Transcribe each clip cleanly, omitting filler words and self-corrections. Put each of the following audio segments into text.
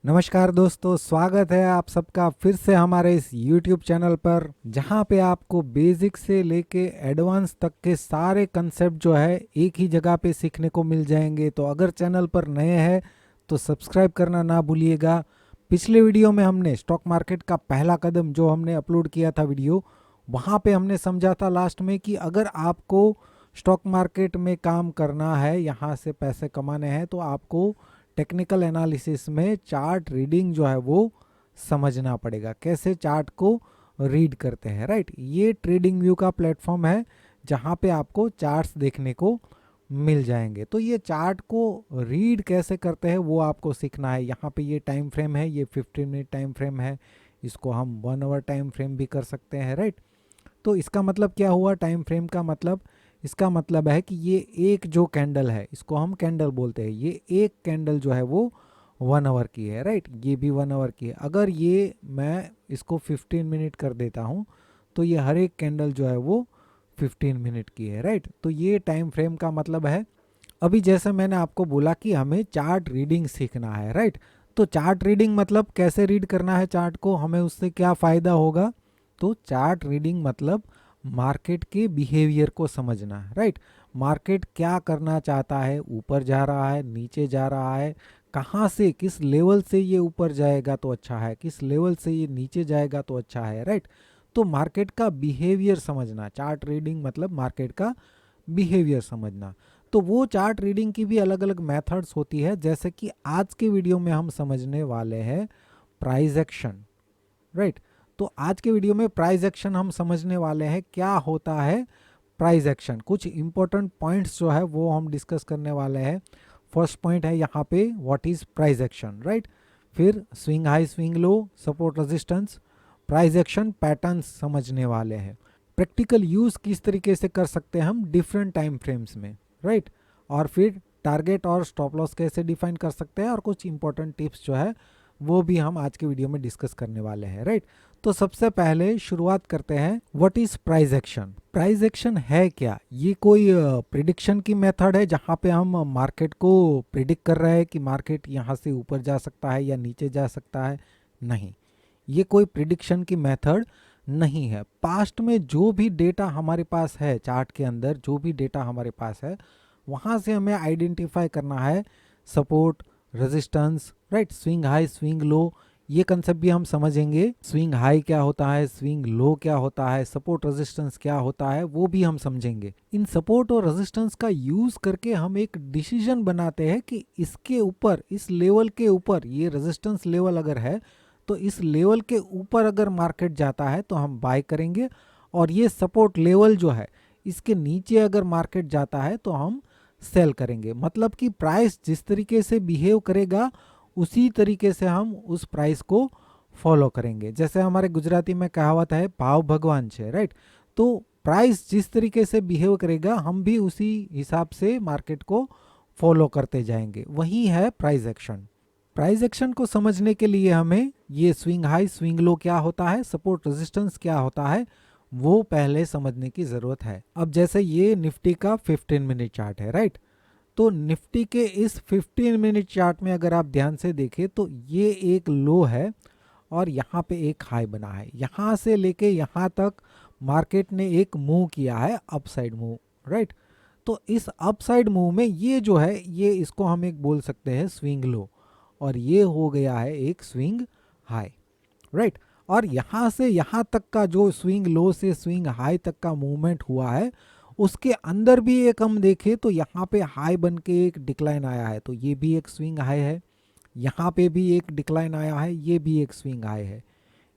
नमस्कार दोस्तों, स्वागत है आप सबका फिर से हमारे इस YouTube चैनल पर, जहां पे आपको बेसिक से लेके एडवांस तक के सारे कंसेप्ट जो है एक ही जगह पे सीखने को मिल जाएंगे। तो अगर चैनल पर नए हैं तो सब्सक्राइब करना ना भूलिएगा। पिछले वीडियो में हमने स्टॉक मार्केट का पहला कदम जो हमने अपलोड किया था वीडियो, वहां पे हमने समझा था लास्ट में कि अगर आपको स्टॉक मार्केट में काम करना है, यहाँ से पैसे कमाने हैं, तो आपको टेक्निकल एनालिसिस में चार्ट रीडिंग जो है वो समझना पड़ेगा, कैसे चार्ट को रीड करते हैं। राइट, ये ट्रेडिंग व्यू का प्लेटफॉर्म है जहाँ पे आपको चार्ट्स देखने को मिल जाएंगे। तो ये चार्ट को रीड कैसे करते हैं वो आपको सीखना है। यहाँ पे ये टाइम फ्रेम है, ये 15 मिनट टाइम फ्रेम है, इसको हम 1 आवर टाइम फ्रेम भी कर सकते हैं। राइट, तो इसका मतलब क्या हुआ टाइम फ्रेम का मतलब? इसका मतलब है कि ये एक जो कैंडल है, इसको हम कैंडल बोलते हैं, ये एक कैंडल जो है वो 1 आवर की है। राइट, ये भी 1 आवर की है। अगर ये मैं इसको 15 मिनट कर देता हूँ तो ये हर एक कैंडल जो है वो 15 मिनट की है। राइट, तो ये टाइम फ्रेम का मतलब है। अभी जैसे मैंने आपको बोला कि हमें चार्ट रीडिंग सीखना है। राइट, तो चार्ट रीडिंग मतलब कैसे रीड करना है चार्ट को, हमें उससे क्या फ़ायदा होगा? तो चार्ट रीडिंग मतलब मार्केट के बिहेवियर को समझना है। राइट, मार्केट क्या करना चाहता है, ऊपर जा रहा है, नीचे जा रहा है, कहाँ से, किस लेवल से ये ऊपर जाएगा तो अच्छा है, किस लेवल से ये नीचे जाएगा तो अच्छा है। राइट, तो मार्केट का बिहेवियर समझना, चार्ट रीडिंग मतलब मार्केट का बिहेवियर समझना। तो वो चार्ट रीडिंग की भी अलग अलग मेथड्स होती है, जैसे कि आज के वीडियो में हम समझने वाले हैं प्राइस एक्शन। राइट, तो आज के वीडियो में प्राइस एक्शन हम समझने वाले हैं, क्या होता है प्राइस एक्शन। कुछ इंपॉर्टेंट पॉइंट्स जो है वो हम डिस्कस करने वाले हैं। फर्स्ट पॉइंट है यहाँ पे what is price action. Right, फिर swing high, swing low, support resistance, price action patterns समझने वाले हैं। प्रैक्टिकल यूज किस तरीके से कर सकते हैं हम डिफरेंट टाइम फ्रेम्स में। राइट, और फिर टारगेट और स्टॉप लॉस कैसे डिफाइन कर सकते हैं, और कुछ इंपॉर्टेंट टिप्स जो है वो भी हम आज के वीडियो में डिस्कस करने वाले हैं। राइट, तो सबसे पहले शुरुआत करते हैं, what is price action. Price action है क्या? ये कोई प्रिडिक्शन की मेथड है जहां पे हम मार्केट को प्रिडिक्ट कर रहे हैं कि मार्केट यहां से ऊपर जा सकता है या नीचे जा सकता है? नहीं, ये कोई प्रिडिक्शन की मेथड नहीं है। पास्ट में जो भी डेटा हमारे पास है, चार्ट के अंदर जो भी डेटा हमारे पास है, वहां से हमें आइडेंटिफाई करना है support, resistance, right, swing high, swing लो, ये कंसेप्ट भी हम समझेंगे। स्विंग हाई क्या होता है, स्विंग लो क्या होता है, सपोर्ट रेजिस्टेंस क्या होता है, वो भी हम समझेंगे। इन सपोर्ट और रेजिस्टेंस का यूज करके हम एक डिसीजन बनाते हैं कि इसके ऊपर, इस लेवल के ऊपर, ये रेजिस्टेंस लेवल अगर है तो इस लेवल के ऊपर अगर मार्केट जाता है तो हम बाय करेंगे, और ये सपोर्ट लेवल जो है इसके नीचे अगर मार्केट जाता है तो हम सेल करेंगे। मतलब कि प्राइस जिस तरीके से बिहेव करेगा उसी तरीके से हम उस प्राइस को फॉलो करेंगे। जैसे हमारे गुजराती में कहावत है, भाव भगवान छे। राइट, तो प्राइस जिस तरीके से बिहेव करेगा हम भी उसी हिसाब से मार्केट को फॉलो करते जाएंगे। वही है प्राइस एक्शन। प्राइस एक्शन को समझने के लिए हमें ये स्विंग हाई, स्विंग लो क्या होता है, सपोर्ट रेजिस्टेंस क्या होता है, वो पहले समझने की जरूरत है। अब जैसे ये निफ्टी का 15 मिनट चार्ट है। राइट, तो निफ्टी के इस 15 मिनट चार्ट में अगर आप ध्यान से देखें तो ये एक लो है और यहाँ पे एक हाई बना है। यहाँ से लेके यहाँ तक मार्केट ने एक मूव किया है, अपसाइड मूव। राइट, तो इस अपसाइड मूव में ये जो है, ये इसको हम एक बोल सकते हैं स्विंग लो, और ये हो गया है एक स्विंग हाई। राइट, और यहाँ से यहाँ तक का जो स्विंग लो से स्विंग हाई तक का मूवमेंट हुआ है, उसके अंदर भी एक हम देखें तो यहाँ पे हाई बन के एक डिक्लाइन आया है, तो ये भी एक स्विंग हाई है। यहाँ पे भी एक डिक्लाइन आया है, ये भी एक स्विंग हाई है।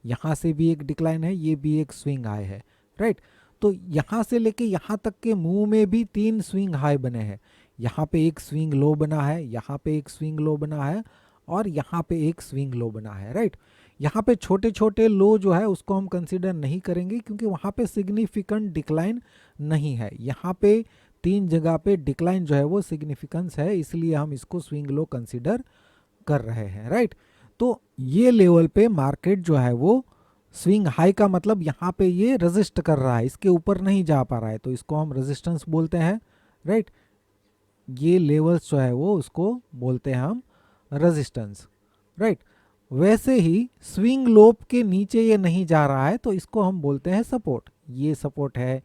यहाँ से भी एक डिक्लाइन है, ये भी एक स्विंग हाई है। राइट, तो यहाँ से लेके यहाँ तक के मूव में भी 3 स्विंग हाई बने हैं। यहाँ पे एक स्विंग लो बना है, यहाँ पे एक स्विंग लो बना है, और यहाँ पे एक स्विंग लो बना है। राइट, यहाँ पे छोटे छोटे लो जो है उसको हम कंसीडर नहीं करेंगे क्योंकि वहाँ पे सिग्निफिकेंट डिक्लाइन नहीं है। यहाँ पे 3 जगह पे डिक्लाइन जो है वो सिग्निफिकेंस है, इसलिए हम इसको स्विंग लो कंसीडर कर रहे हैं। राइट, तो ये लेवल पे मार्केट जो है वो स्विंग हाई का मतलब यहाँ पे ये रेजिस्ट कर रहा है, इसके ऊपर नहीं जा पा रहा है, तो इसको हम रेजिस्टेंस बोलते हैं। राइट, ये लेवल्स जो है वो उसको बोलते हैं हम रेजिस्टेंस। राइट, वैसे ही स्विंग लो के नीचे ये नहीं जा रहा है तो इसको हम बोलते हैं सपोर्ट। ये सपोर्ट है,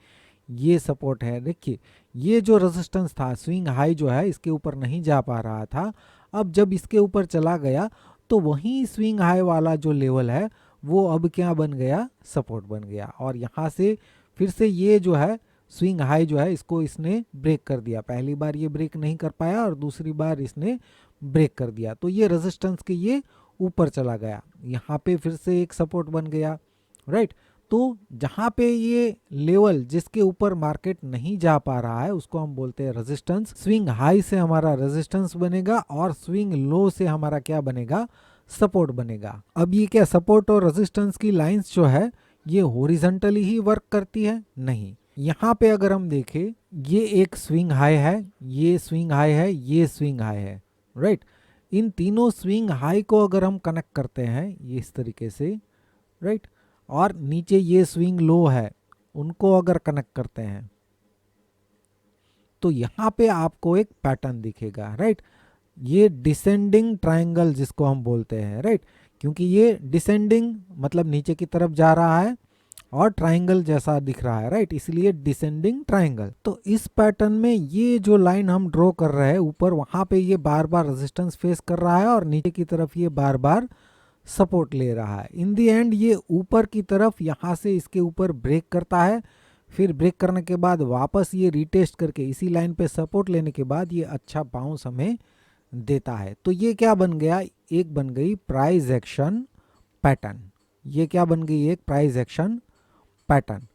ये सपोर्ट है। देखिए ये जो रेजिस्टेंस था, स्विंग हाई जो है इसके ऊपर नहीं जा पा रहा था, अब जब इसके ऊपर चला गया तो वही स्विंग हाई वाला जो लेवल है वो अब क्या बन गया, सपोर्ट बन गया। और यहाँ से फिर से ये जो है स्विंग हाई जो है इसको इसने ब्रेक कर दिया। पहली बार ये ब्रेक नहीं कर पाया और दूसरी बार इसने ब्रेक कर दिया, तो ये रेजिस्टेंस के ये ऊपर चला गया, यहाँ पे फिर से एक सपोर्ट बन गया, राइट। तो जहाँ पे ये लेवल जिसके ऊपर मार्केट नहीं जा पा रहा है उसको हम बोलते हैं रेजिस्टेंस। स्विंग हाई से हमारा रेजिस्टेंस बनेगा और स्विंग लो से हमारा क्या बनेगा, सपोर्ट बनेगा। अब ये क्या सपोर्ट और रेजिस्टेंस की लाइंस जो है ये हॉरिजॉन्टली ही वर्क करती है? नहीं। यहाँ पे अगर हम देखें ये एक स्विंग हाई है, ये स्विंग हाई है, ये स्विंग हाई है, राइट। इन तीनों स्विंग हाई को अगर हम कनेक्ट करते हैं ये इस तरीके से, राइट, और नीचे ये स्विंग लो है उनको अगर कनेक्ट करते हैं तो यहाँ पे आपको एक पैटर्न दिखेगा, राइट। ये डिसेंडिंग ट्रायंगल जिसको हम बोलते हैं, राइट, क्योंकि ये डिसेंडिंग मतलब नीचे की तरफ जा रहा है और ट्रायंगल जैसा दिख रहा है, राइट, इसलिए डिसेंडिंग ट्रायंगल। तो इस पैटर्न में ये जो लाइन हम ड्रॉ कर रहे हैं ऊपर, वहां पे ये बार बार रेजिस्टेंस फेस कर रहा है और नीचे की तरफ ये बार बार सपोर्ट ले रहा है। इन दी एंड ये ऊपर की तरफ यहाँ से इसके ऊपर ब्रेक करता है, फिर ब्रेक करने के बाद वापस ये रिटेस्ट करके इसी लाइन पे सपोर्ट लेने के बाद ये अच्छा बाउंस हमें देता है। तो ये क्या बन गया, एक बन गई प्राइस एक्शन पैटर्न। ये क्या बन गई, एक प्राइस एक्शन पैटर्न।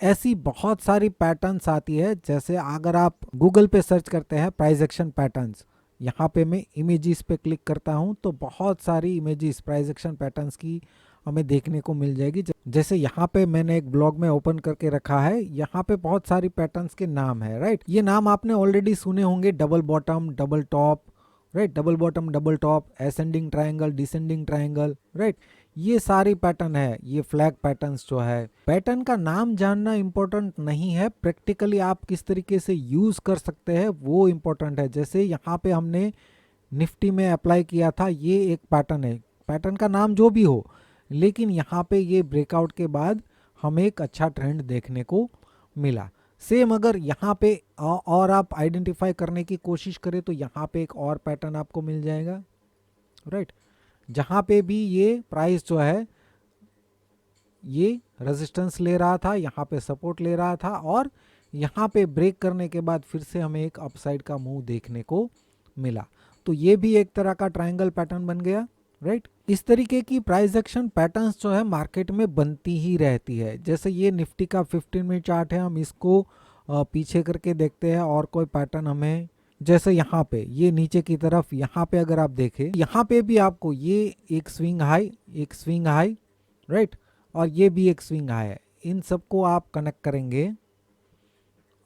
ऐसी बहुत सारी पैटर्न्स आती है, जैसे अगर आप गूगल पे सर्च करते हैं प्राइस एक्शन पैटर्न्स, यहाँ पे मैं इमेजेस पे क्लिक करता हूँ तो बहुत सारी इमेजेस प्राइस एक्शन पैटर्न्स की हमें देखने को मिल जाएगी। जैसे यहाँ पे मैंने एक ब्लॉग में ओपन करके रखा है, यहाँ पे बहुत सारी पैटर्न्स के नाम है, राइट। ये नाम आपने ऑलरेडी सुने होंगे, double bottom, double top, right, double bottom, double top, ascending triangle, descending triangle, right. ये सारी पैटर्न है, ये फ्लैग पैटर्न्स जो है। पैटर्न का नाम जानना इंपॉर्टेंट नहीं है, प्रैक्टिकली आप किस तरीके से यूज कर सकते हैं वो इंपॉर्टेंट है। जैसे यहाँ पे हमने निफ्टी में अप्लाई किया था, ये एक पैटर्न है, पैटर्न का नाम जो भी हो, लेकिन यहाँ पे ये ब्रेकआउट के बाद हमें एक अच्छा ट्रेंड देखने को मिला। सेम अगर यहाँ पे और आप आइडेंटिफाई करने की कोशिश करें तो यहाँ पे एक और पैटर्न आपको मिल जाएगा, राइट, जहाँ पे भी ये प्राइस जो है ये रेजिस्टेंस ले रहा था, यहाँ पे सपोर्ट ले रहा था और यहाँ पे ब्रेक करने के बाद फिर से हमें एक अपसाइड का मूव देखने को मिला। तो ये भी एक तरह का ट्रायंगल पैटर्न बन गया, राइट। इस तरीके की प्राइस एक्शन पैटर्न्स जो है मार्केट में बनती ही रहती है। जैसे ये निफ्टी का 15 मिनट चार्ट है, हम इसको पीछे करके देखते हैं और कोई पैटर्न हमें, जैसे यहाँ पे ये नीचे की तरफ, यहाँ पे अगर आप देखें यहाँ पे भी आपको ये एक स्विंग हाई, एक स्विंग हाई, राइट, और ये भी एक स्विंग हाई है। इन सबको आप कनेक्ट करेंगे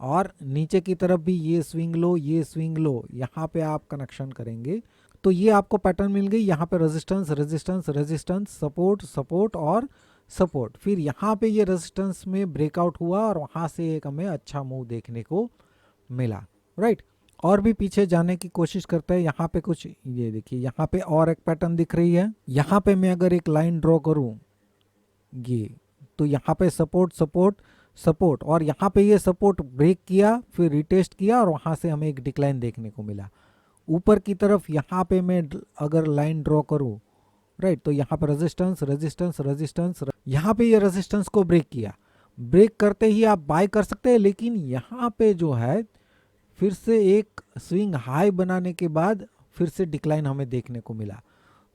और नीचे की तरफ भी ये स्विंग लो, ये स्विंग लो, यहाँ पे आप कनेक्शन करेंगे तो ये आपको पैटर्न मिल गई। यहाँ पे resistance, resistance, resistance, support, support और सपोर्ट, फिर यहाँ पे ये रेजिस्टेंस में ब्रेकआउट हुआ और वहाँ से एक हमें अच्छा मूव देखने को मिला, राइट। और भी पीछे जाने की कोशिश करते हैं, यहाँ पे कुछ, ये देखिए यहाँ पे और एक पैटर्न दिख रही है। यहाँ पे मैं अगर एक लाइन ड्रॉ करूँ ये, तो यहाँ पे सपोर्ट, सपोर्ट, सपोर्ट, और यहाँ पे ये सपोर्ट ब्रेक किया, फिर रिटेस्ट किया और वहाँ से हमें एक डिक्लाइन देखने को मिला। ऊपर की तरफ यहाँ पे मैं अगर लाइन ड्रॉ करूँ, राइट, तो यहाँ पे रेजिस्टेंस, रेजिस्टेंस, रेजिस्टेंस, यहाँ पे ये रेजिस्टेंस को ब्रेक किया, ब्रेक करते ही आप बाय कर सकते हैं, लेकिन यहाँ पे जो है फिर से एक स्विंग हाई बनाने के बाद फिर से डिक्लाइन हमें देखने को मिला।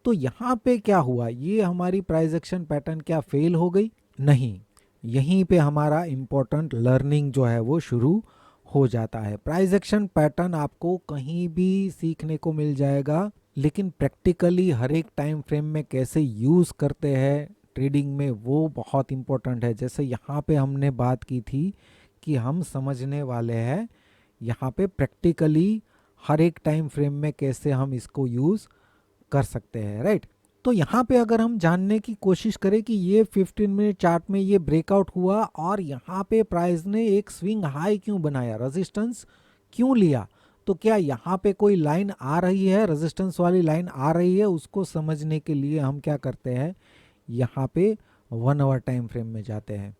तो यहाँ पे क्या हुआ, ये हमारी प्राइस एक्शन पैटर्न क्या फेल हो गई? नहीं, यहीं पे हमारा इंपॉर्टेंट लर्निंग जो है वो शुरू हो जाता है। प्राइस एक्शन पैटर्न आपको कहीं भी सीखने को मिल जाएगा, लेकिन प्रैक्टिकली हर एक टाइम फ्रेम में कैसे यूज करते हैं ट्रेडिंग में वो बहुत इंपॉर्टेंट है। जैसे यहाँ पे हमने बात की थी कि हम समझने वाले हैं यहाँ पे प्रैक्टिकली हर एक टाइम फ्रेम में कैसे हम इसको यूज कर सकते हैं, राइट। तो यहाँ पे अगर हम जानने की कोशिश करें कि ये 15 मिनट चार्ट में ये ब्रेकआउट हुआ और यहाँ पे प्राइस ने एक स्विंग हाई क्यों बनाया, रेजिस्टेंस क्यों लिया, तो क्या यहाँ पे कोई लाइन आ रही है, रेजिस्टेंस वाली लाइन आ रही है, उसको समझने के लिए हम क्या करते हैं, यहाँ पे 1 आवर टाइम फ्रेम में जाते हैं।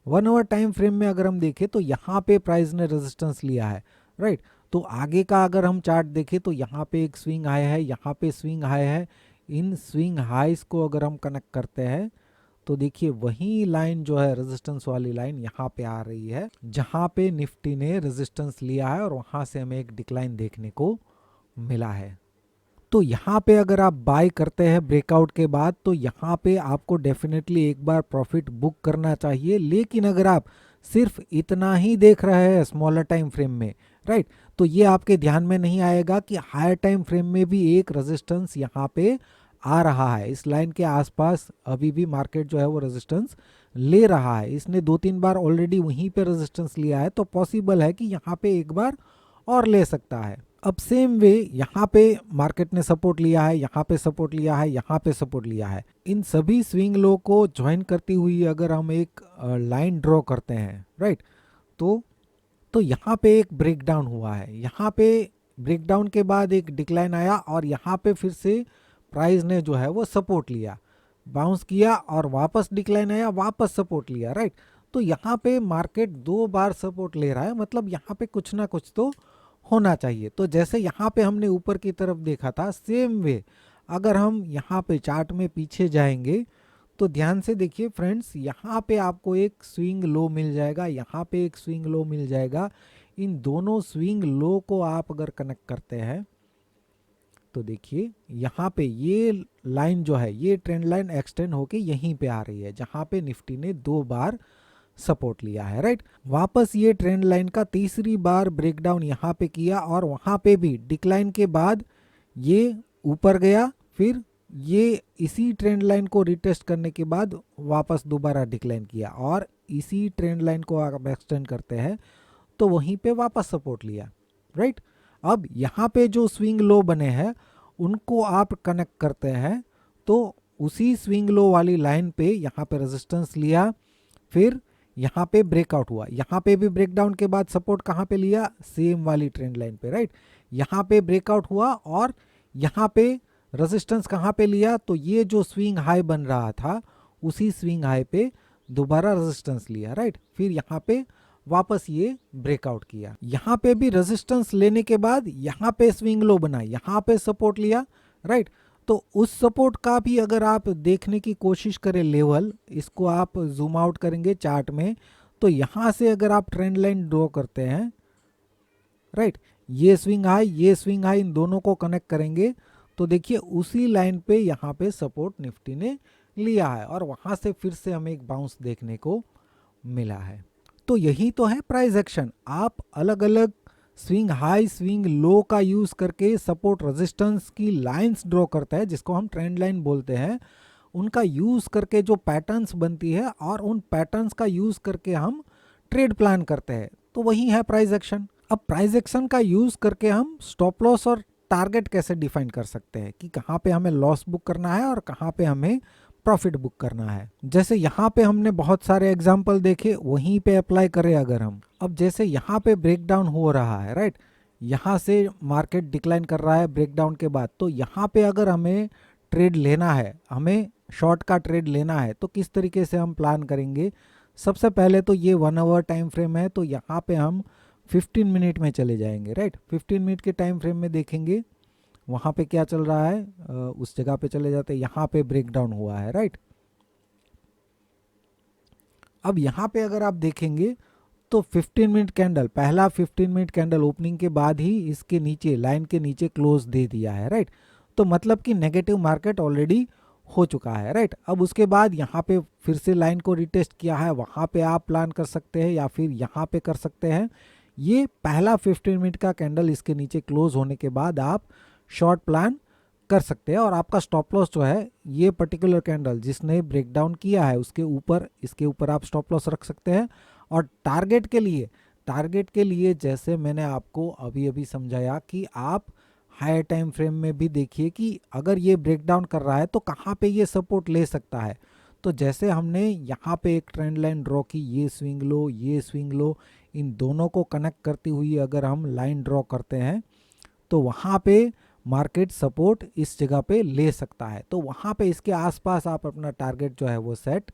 1 आवर टाइम फ्रेम में अगर हम देखें तो यहाँ पे प्राइस ने रेजिस्टेंस लिया है, राइट। तो आगे का अगर हम चार्ट देखें तो यहाँ पे एक स्विंग हाई है, यहाँ पे स्विंग हाई है। इन स्विंग हाइस को अगर हम कनेक्ट करते हैं तो देखिए वही लाइन जो है रेजिस्टेंस वाली लाइन यहाँ पे आ रही है, जहाँ पे निफ्टी ने रेजिस्टेंस लिया है और वहाँ से हमें एक डिक्लाइन देखने को मिला है। तो यहाँ पे अगर आप बाय करते हैं ब्रेकआउट के बाद तो यहाँ पे आपको डेफिनेटली एक बार प्रॉफिट बुक करना चाहिए। लेकिन अगर आप सिर्फ इतना ही देख रहे हैं स्मॉलर टाइम फ्रेम में, राइट, तो ये आपके ध्यान में नहीं आएगा कि हायर टाइम फ्रेम में भी एक रेजिस्टेंस यहाँ पे आ रहा है। इस लाइन के आसपास अभी भी मार्केट जो है वो रेजिस्टेंस ले रहा है। इसने 2-3 बार ऑलरेडी वहीं पे रेजिस्टेंस लिया है, तो पॉसिबल है कि यहाँ पे एक बार और ले सकता है। अब सेम वे यहाँ पे मार्केट ने सपोर्ट लिया है, यहाँ पे सपोर्ट लिया है, यहाँ पे सपोर्ट लिया है। इन सभी स्विंग लो को ज्वाइन करती हुई अगर हम एक लाइन ड्रॉ करते हैं, राइट, तो यहाँ पे एक ब्रेकडाउन हुआ है। यहाँ पे ब्रेकडाउन के बाद एक डिक्लाइन आया और यहाँ पे फिर से प्राइस ने जो है वो सपोर्ट लिया, बाउंस किया और वापस डिक्लाइन आया, वापस सपोर्ट लिया, राइट। तो यहाँ पे मार्केट 2 बार सपोर्ट ले रहा है, मतलब यहाँ पे कुछ ना कुछ तो होना चाहिए। तो जैसे यहाँ पे हमने ऊपर की तरफ देखा था, सेम वे अगर हम यहाँ पे चार्ट में पीछे जाएंगे तो ध्यान से देखिए फ्रेंड्स, यहाँ पे आपको एक स्विंग लो मिल जाएगा, यहाँ पे एक स्विंग लो मिल जाएगा। इन दोनों स्विंग लो को आप अगर कनेक्ट करते हैं तो देखिए यहाँ पे ये लाइन जो है, ये ट्रेंड लाइन एक्सटेंड होके यहीं पे आ रही है, जहाँ पे निफ्टी ने 2 बार सपोर्ट लिया है, राइट। वापस ये ट्रेंड लाइन का तीसरी बार ब्रेकडाउन यहाँ पे किया और वहाँ पे भी डिक्लाइन के बाद ये ऊपर गया, फिर ये इसी ट्रेंड लाइन को रिटेस्ट करने के बाद वापस दोबारा डिक्लाइन किया और इसी ट्रेंड लाइन को आप एक्सटेंड करते हैं तो वहीं पे वापस सपोर्ट लिया, राइट। अब यहाँ पे जो स्विंग लो बने हैं उनको आप कनेक्ट करते हैं तो उसी स्विंग लो वाली लाइन पे यहाँ पे रेजिस्टेंस लिया, फिर यहाँ पे ब्रेकआउट हुआ, यहाँ पे भी ब्रेकडाउन के बाद सपोर्ट कहाँ पे लिया, सेम वाली ट्रेंड लाइन पे, राइट। यहाँ पे ब्रेकआउट हुआ और यहाँ पे रेजिस्टेंस कहाँ पे लिया, तो ये जो स्विंग हाई बन रहा था उसी स्विंग हाई पे दोबारा रेजिस्टेंस लिया, राइट। फिर यहाँ पे वापस ये ब्रेकआउट किया, यहाँ पे भी रेजिस्टेंस लेने के बाद यहाँ पे स्विंग लो बना, यहाँ पे सपोर्ट लिया, राइट। तो उस सपोर्ट का भी अगर आप देखने की कोशिश करें लेवल, इसको आप जूम आउट करेंगे चार्ट में तो यहाँ से अगर आप ट्रेंड लाइन ड्रॉ करते हैं, राइट, ये स्विंग हाई इन दोनों को कनेक्ट करेंगे तो देखिए उसी लाइन पे यहाँ पे सपोर्ट निफ्टी ने लिया है और वहाँ से फिर से हमें एक बाउंस देखने को मिला है। तो यही तो है प्राइस एक्शन। आप अलग अलग स्विंग हाई स्विंग लो का यूज करके सपोर्ट रेजिस्टेंस की लाइंस ड्रॉ करता है, जिसको हम ट्रेंड लाइन बोलते हैं। उनका यूज करके जो पैटर्न्स बनती है और उन पैटर्न्स का यूज करके हम ट्रेड प्लान करते हैं, तो वही है प्राइस एक्शन। अब प्राइस एक्शन का यूज करके हम स्टॉप लॉस और टारगेट कैसे डिफाइन कर सकते हैं कि कहाँ पे हमें लॉस बुक करना है और कहाँ पे हमें प्रॉफिट बुक करना है। जैसे यहाँ पे हमने बहुत सारे एग्जाम्पल देखे, वहीं पे अप्लाई करें अगर हम। अब जैसे यहाँ पे ब्रेकडाउन हो रहा है, राइट, यहाँ से मार्केट डिक्लाइन कर रहा है ब्रेकडाउन के बाद, तो यहाँ पे अगर हमें ट्रेड लेना है, हमें शॉर्ट का ट्रेड लेना है, तो किस तरीके से हम प्लान करेंगे। सबसे पहले तो ये 1 आवर टाइम फ्रेम है, तो यहाँ पे हम 15 मिनट में चले जाएंगे, राइट। 15 मिनट के टाइम फ्रेम में देखेंगे वहाँ पे क्या चल रहा है, उस जगह पे चले जाते हैं, यहाँ पे ब्रेकडाउन हुआ है, राइट। अब यहाँ पे अगर आप देखेंगे तो 15 मिनट कैंडल, पहला 15 मिनट कैंडल ओपनिंग के बाद ही इसके नीचे लाइन के नीचे क्लोज दे दिया है, राइट। तो मतलब कि नेगेटिव मार्केट ऑलरेडी हो चुका है, राइट। अब उसके बाद यहाँ पे फिर से लाइन को रिटेस्ट किया है, वहाँ पे आप प्लान कर सकते हैं या फिर यहाँ पे कर सकते हैं। ये पहला 15 मिनट का कैंडल इसके नीचे क्लोज होने के बाद आप शॉर्ट प्लान कर सकते हैं और आपका स्टॉप लॉस जो है ये पर्टिकुलर कैंडल जिसने ब्रेकडाउन किया है उसके ऊपर, इसके ऊपर आप स्टॉप लॉस रख सकते हैं। और टारगेट के लिए जैसे मैंने आपको अभी अभी समझाया कि आप हायर टाइम फ्रेम में भी देखिए कि अगर ये ब्रेकडाउन कर रहा है तो कहाँ पे ये सपोर्ट ले सकता है। तो जैसे हमने यहाँ पे एक ट्रेंड लाइन ड्रॉ की, ये स्विंग लो, इन दोनों को कनेक्ट करती हुई अगर हम लाइन ड्रॉ करते हैं तो वहाँ पे मार्केट सपोर्ट इस जगह पे ले सकता है, तो वहाँ पे इसके आसपास आप अपना टारगेट जो है वो सेट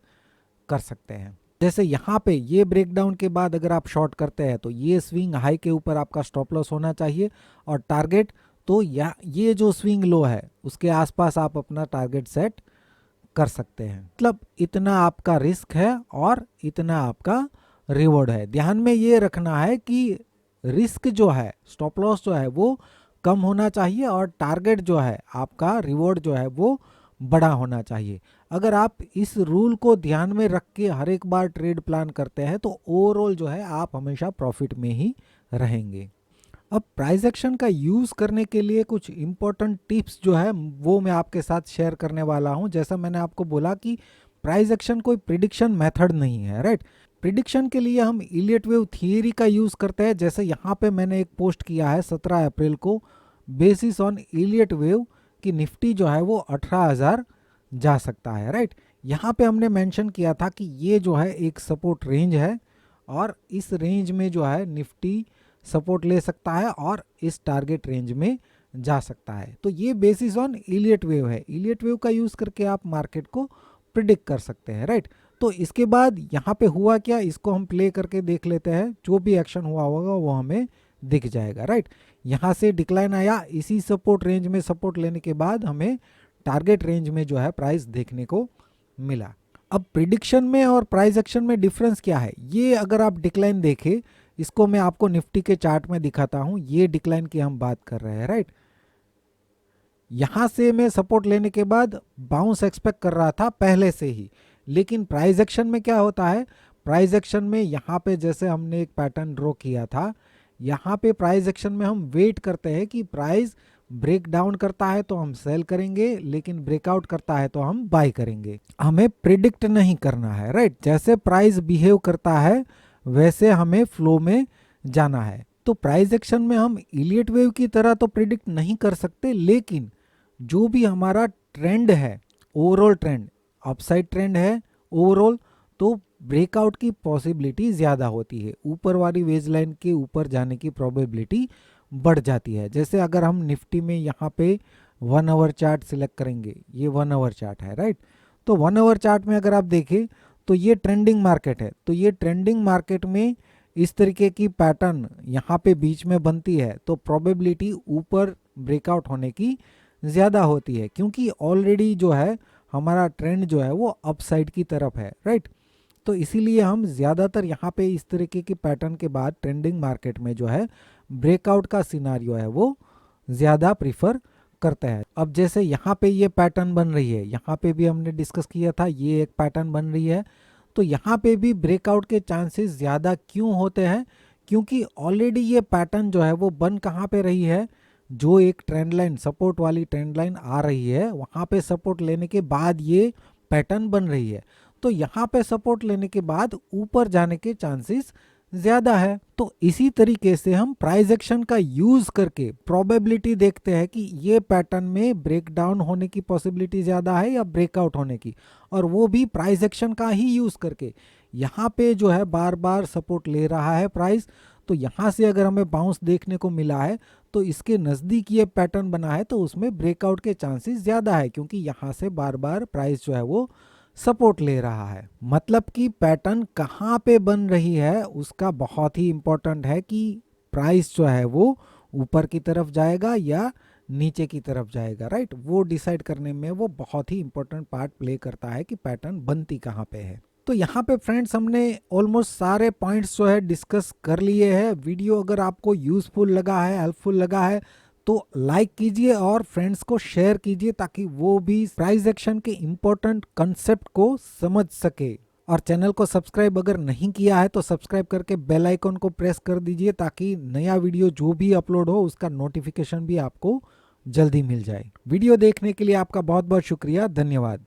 कर सकते हैं। जैसे यहाँ पे ये ब्रेकडाउन के बाद अगर आप शॉर्ट करते हैं तो ये स्विंग हाई के ऊपर आपका स्टॉप लॉस होना चाहिए और टारगेट तो ये जो स्विंग लो है उसके आसपास आप अपना टारगेट सेट कर सकते हैं। मतलब इतना आपका रिस्क है और इतना आपका रिवॉर्ड है। ध्यान में ये रखना है कि रिस्क जो है, स्टॉप लॉस जो है वो कम होना चाहिए और टारगेट जो है आपका, रिवॉर्ड जो है वो बड़ा होना चाहिए। अगर आप इस रूल को ध्यान में रख के हर एक बार ट्रेड प्लान करते हैं तो ओवरऑल जो है आप हमेशा प्रॉफिट में ही रहेंगे। अब प्राइस एक्शन का यूज़ करने के लिए कुछ इंपॉर्टेंट टिप्स जो है वो मैं आपके साथ शेयर करने वाला हूं। जैसा मैंने आपको बोला कि प्राइस एक्शन कोई प्रिडिक्शन मेथड नहीं है, राइट। प्रिडिक्शन के लिए हम इलियट वेव थियरी का यूज़ करते हैं। जैसे यहाँ पे मैंने एक पोस्ट किया है 17 अप्रैल को, बेसिस ऑन इलियट वेव कि निफ्टी जो है वो 18,000 जा सकता है, राइट। यहाँ पे हमने मेंशन किया था कि ये जो है एक सपोर्ट रेंज है और इस रेंज में जो है निफ्टी सपोर्ट ले सकता है और इस टारगेट रेंज में जा सकता है। तो ये बेसिस ऑन इलियट वेव है। इलियट वेव का यूज़ करके आप मार्केट को प्रिडिक्ट कर सकते हैं, राइट। तो इसके बाद यहाँ पे हुआ क्या, इसको हम प्ले करके देख लेते हैं। जो भी एक्शन हुआ होगा वो हमें दिख जाएगा, राइट। यहाँ से डिक्लाइन आया, इसी सपोर्ट रेंज में सपोर्ट लेने के बाद हमें टारगेट रेंज में जो है प्राइस देखने को मिला। अब प्रिडिक्शन में और प्राइस एक्शन में डिफरेंस क्या है, ये अगर आप डिक्लाइन देखें, इसको मैं आपको निफ्टी के चार्ट में दिखाता हूं। ये डिक्लाइन की हम बात कर रहे हैं, राइट। यहां से मैं सपोर्ट लेने के बाद बाउंस एक्सपेक्ट कर रहा था पहले से ही, लेकिन प्राइस एक्शन में क्या होता है, प्राइस एक्शन में यहाँ पे जैसे हमने एक पैटर्न ड्रॉ किया था, यहाँ पे प्राइस एक्शन में हम वेट करते हैं कि प्राइस ब्रेक डाउन करता है तो हम सेल करेंगे, लेकिन ब्रेकआउट करता है तो हम बाय करेंगे। हमें प्रिडिक्ट नहीं करना है, राइट। जैसे प्राइस बिहेव करता है वैसे हमें फ्लो में जाना है। तो प्राइस एक्शन में हम इलियट वेव की तरह तो प्रिडिक्ट नहीं कर सकते, लेकिन जो भी हमारा ट्रेंड है, ओवरऑल ट्रेंड अपसाइड ट्रेंड है ओवरऑल, तो ब्रेकआउट की पॉसिबिलिटी ज़्यादा होती है। ऊपर वाली वेज लाइन के ऊपर जाने की प्रोबेबिलिटी बढ़ जाती है। जैसे अगर हम निफ्टी में यहाँ पे 1 आवर चार्ट सिलेक्ट करेंगे, ये 1 आवर चार्ट है, राइट। तो 1 आवर चार्ट में अगर आप देखें तो ये ट्रेंडिंग मार्केट है। तो ये ट्रेंडिंग मार्केट में इस तरीके की पैटर्न यहाँ पे बीच में बनती है तो प्रोबेबिलिटी ऊपर ब्रेकआउट होने की ज़्यादा होती है, क्योंकि ऑलरेडी जो है हमारा ट्रेंड जो है वो अपसाइड की तरफ है, राइट। तो इसीलिए हम ज़्यादातर यहाँ पे इस तरीके की पैटर्न के बाद ट्रेंडिंग मार्केट में जो है ब्रेकआउट का सिनारियो है वो ज़्यादा प्रीफर करते हैं। अब जैसे यहाँ पे ये पैटर्न बन रही है, यहाँ पे भी हमने डिस्कस किया था, ये एक पैटर्न बन रही है, तो यहाँ पे भी ब्रेकआउट के चांसेस ज़्यादा क्यों होते हैं, क्योंकि ऑलरेडी ये पैटर्न जो है वो बन कहाँ पे रही है, जो एक ट्रेंड लाइन, सपोर्ट वाली ट्रेंड लाइन आ रही है, वहाँ पे सपोर्ट लेने के बाद ये पैटर्न बन रही है। तो यहाँ पे सपोर्ट लेने के बाद ऊपर जाने के चांसेस ज़्यादा है। तो इसी तरीके से हम प्राइस एक्शन का यूज़ करके प्रोबेबिलिटी देखते हैं कि ये पैटर्न में ब्रेक डाउन होने की पॉसिबिलिटी ज़्यादा है या ब्रेकआउट होने की, और वो भी प्राइस एक्शन का ही यूज़ करके। यहाँ पे जो है बार बार सपोर्ट ले रहा है प्राइस, तो यहाँ से अगर हमें बाउंस देखने को मिला है तो इसके नज़दीक ये पैटर्न बना है तो उसमें ब्रेकआउट के चांसेस ज़्यादा है, क्योंकि यहाँ से बार बार प्राइस जो है वो सपोर्ट ले रहा है। मतलब कि पैटर्न कहाँ पे बन रही है उसका बहुत ही इंपॉर्टेंट है कि प्राइस जो है वो ऊपर की तरफ जाएगा या नीचे की तरफ जाएगा, राइट। वो डिसाइड करने में वो बहुत ही इंपॉर्टेंट पार्ट प्ले करता है कि पैटर्न बनती कहाँ पे है। तो यहाँ पे फ्रेंड्स हमने ऑलमोस्ट सारे पॉइंट्स जो है डिस्कस कर लिए हैं। वीडियो अगर आपको यूजफुल लगा है, हेल्पफुल लगा है, तो लाइक कीजिए और फ्रेंड्स को शेयर कीजिए ताकि वो भी प्राइस एक्शन के इम्पोर्टेंट कंसेप्ट को समझ सके। और चैनल को सब्सक्राइब अगर नहीं किया है तो सब्सक्राइब करके बेल आइकन को प्रेस कर दीजिए ताकि नया वीडियो जो भी अपलोड हो उसका नोटिफिकेशन भी आपको जल्दी मिल जाए। वीडियो देखने के लिए आपका बहुत बहुत शुक्रिया, धन्यवाद।